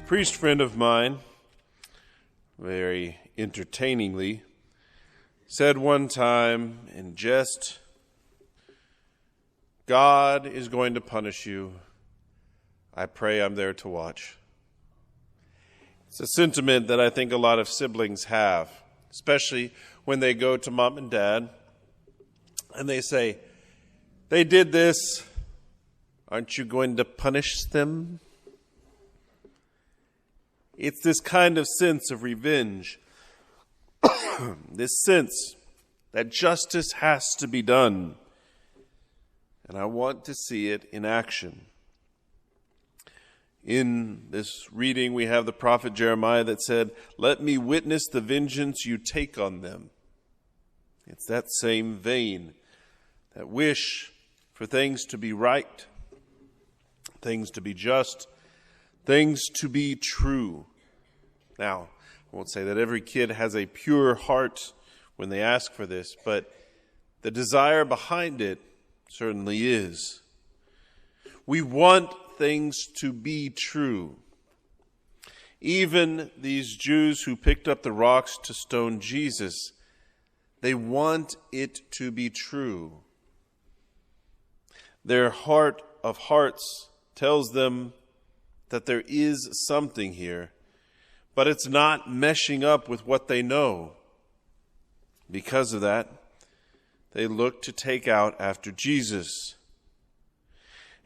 priest friend of mine, very entertainingly, said one time in jest, "God is going to punish you. I pray I'm there to watch." It's a sentiment that I think a lot of siblings have, especially when they go to mom and dad and they say, "They did this. Aren't you going to punish them?" It's this kind of sense of revenge, this sense that justice has to be done. And I want to see it in action. In this reading, we have the prophet Jeremiah that said, "Let me witness the vengeance you take on them." It's that same vein, that wish for things to be right, things to be just, things to be true. Now, I won't say that every kid has a pure heart when they ask for this, but the desire behind it certainly is. We want things to be true. Even these Jews who picked up the rocks to stone Jesus, they want it to be true. Their heart of hearts tells them that there is something here, but it's not meshing up with what they know. Because of that, they look to take out after Jesus.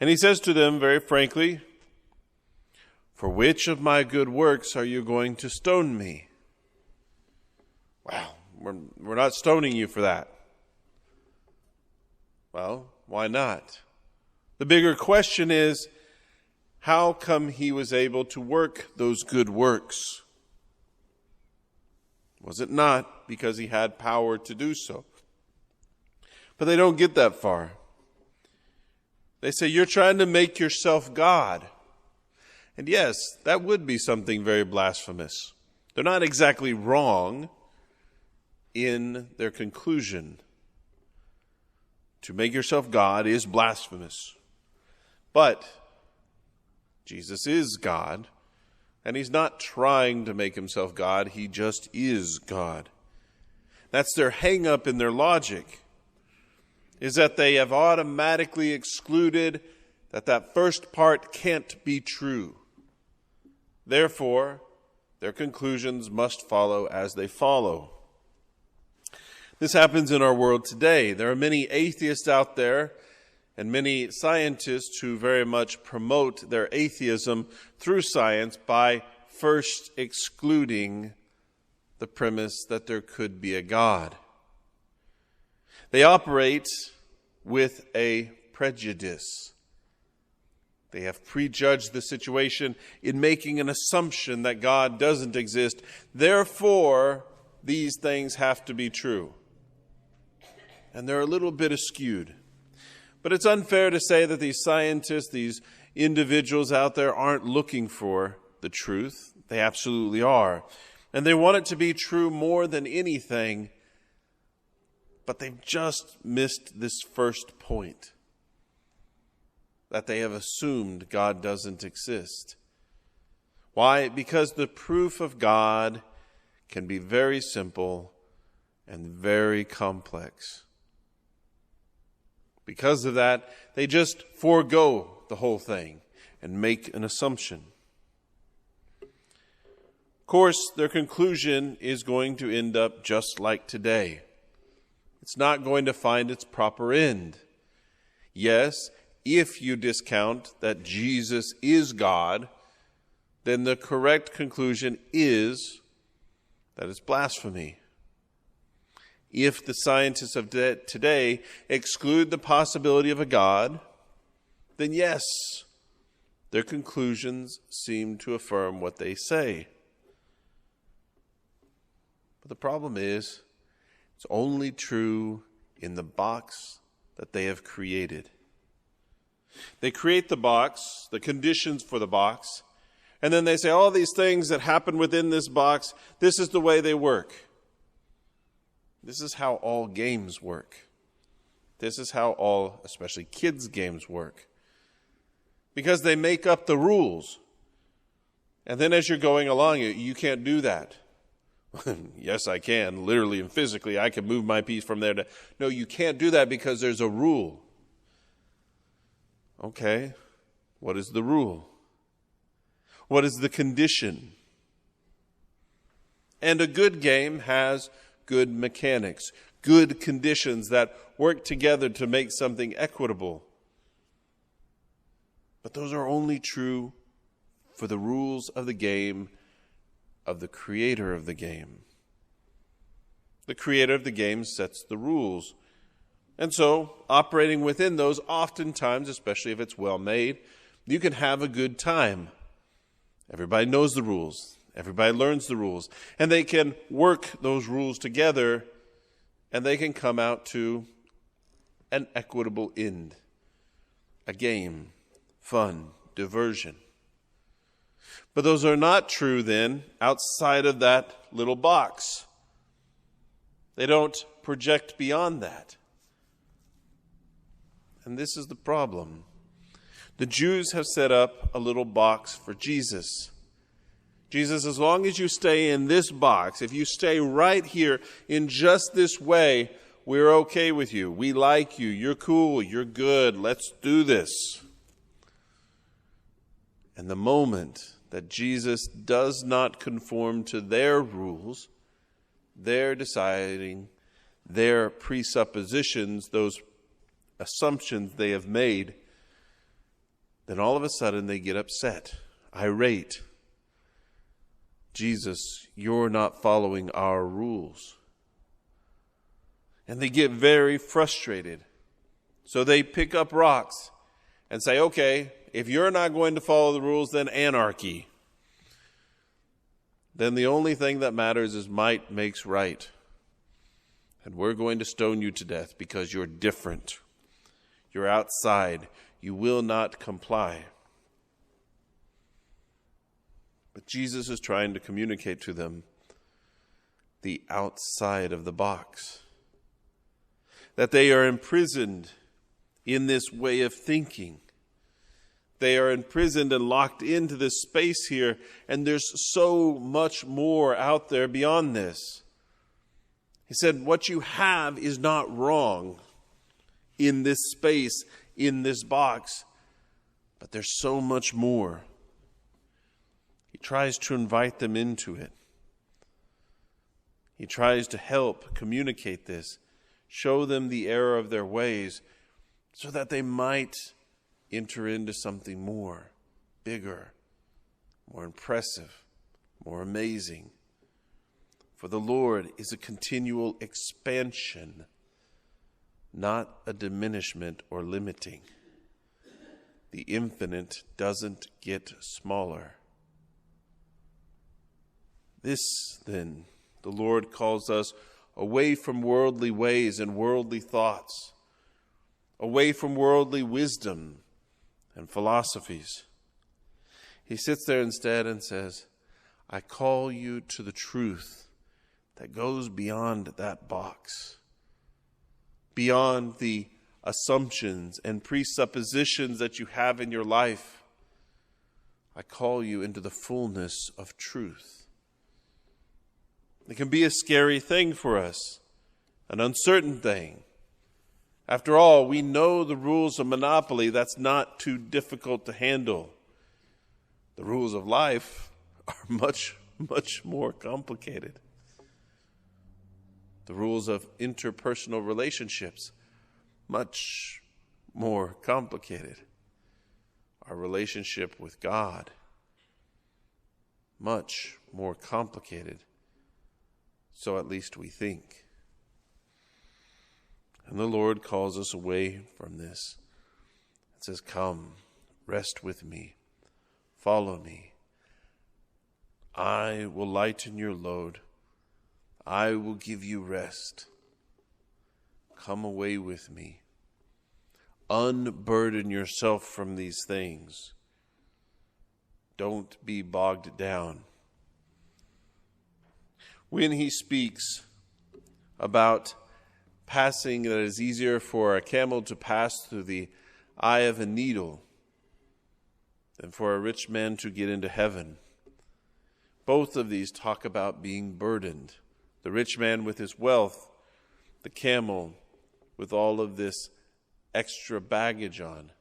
And he says to them very frankly, "For which of my good works are you going to stone me?" Well, we're not stoning you for that. Well, why not? The bigger question is, how come he was able to work those good works? Was it not because he had power to do so? But they don't get that far. They say, "You're trying to make yourself God." And yes, that would be something very blasphemous. They're not exactly wrong in their conclusion. To make yourself God is blasphemous. But Jesus is God, and he's not trying to make himself God. He just is God. That's their hang-up in their logic, is that they have automatically excluded that first part can't be true. Therefore, their conclusions must follow as they follow. This happens in our world today. There are many atheists out there and many scientists who very much promote their atheism through science by first excluding the premise that there could be a God. They operate with a prejudice. They have prejudged the situation in making an assumption that God doesn't exist. Therefore, these things have to be true. And they're a little bit askewed. But it's unfair to say that these scientists, these individuals out there aren't looking for the truth. They absolutely are. And they want it to be true more than anything. But they've just missed this first point, that they have assumed God doesn't exist. Why? Because the proof of God can be very simple and very complex. Because of that, they just forego the whole thing and make an assumption. Of course, their conclusion is going to end up just like today. It's not going to find its proper end. Yes, if you discount that Jesus is God, then the correct conclusion is that it's blasphemy. If the scientists of today exclude the possibility of a God, then yes, their conclusions seem to affirm what they say. But the problem is, it's only true in the box that they have created. They create the box, the conditions for the box, and then they say all these things that happen within this box, this is the way they work. This is how all games work. This is how all, especially kids' games, work. Because they make up the rules. And then as you're going along, you can't do that. Yes, I can. Literally and physically, I can move my piece from there to... No, you can't do that because there's a rule. Okay, what is the rule? What is the condition? And a good game has good mechanics, good conditions that work together to make something equitable. But those are only true for the rules of the game of the creator of the game. The creator of the game sets the rules. And so, operating within those, oftentimes, especially if it's well made, you can have a good time. Everybody knows the rules. Everybody learns the rules. And they can work those rules together, and they can come out to an equitable end. A game, fun, diversion. But those are not true then outside of that little box. They don't project beyond that. And this is the problem. The Jews have set up a little box for Jesus. Jesus, as long as you stay in this box, if you stay right here in just this way, we're okay with you. We like you. You're cool. You're good. Let's do this. And the moment that Jesus does not conform to their rules, their deciding, their presuppositions, those assumptions they have made, then all of a sudden they get upset, irate. Jesus, you're not following our rules. And they get very frustrated. So they pick up rocks and say, okay, if you're not going to follow the rules, then anarchy. Then the only thing that matters is might makes right. And we're going to stone you to death because you're different. You're outside. You will not comply. But Jesus is trying to communicate to them the outside of the box. That they are imprisoned in this way of thinking. They are imprisoned and locked into this space here, and there's so much more out there beyond this. He said, what you have is not wrong in this space, in this box, but there's so much more. He tries to invite them into it. He tries to help communicate this, show them the error of their ways, so that they might enter into something more, bigger, more impressive, more amazing. For the Lord is a continual expansion, not a diminishment or limiting. The infinite doesn't get smaller. This, then, the Lord calls us away from worldly ways and worldly thoughts, away from worldly wisdom and philosophies. He sits there instead and says, I call you to the truth that goes beyond that box, beyond the assumptions and presuppositions that you have in your life. I call you into the fullness of truth. It can be a scary thing for us, an uncertain thing. After all, we know the rules of monopoly. That's not too difficult to handle. The rules of life are much, much more complicated. The rules of interpersonal relationships, much more complicated. Our relationship with God, much more complicated. So at least we think. And the Lord calls us away from this. It says, come, rest with me, follow me. I will lighten your load. I will give you rest. Come away with me. Unburden yourself from these things. Don't be bogged down. When he speaks about passing, that it is easier for a camel to pass through the eye of a needle than for a rich man to get into heaven, Both of these talk about being burdened. The rich man with his wealth, the camel with all of this extra baggage on.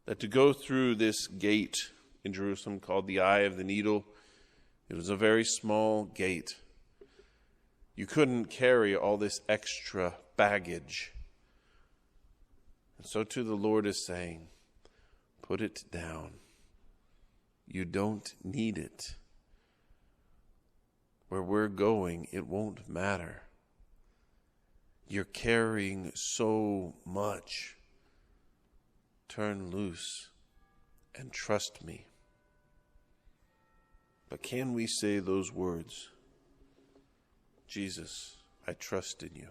That to go through this gate in Jerusalem called the Eye of the Needle, it was a very small gate. You couldn't carry all this extra baggage. And so too the Lord is saying, put it down. You don't need it. Where we're going, it won't matter. You're carrying so much. Turn loose and trust me. But can we say those words? Jesus, I trust in you.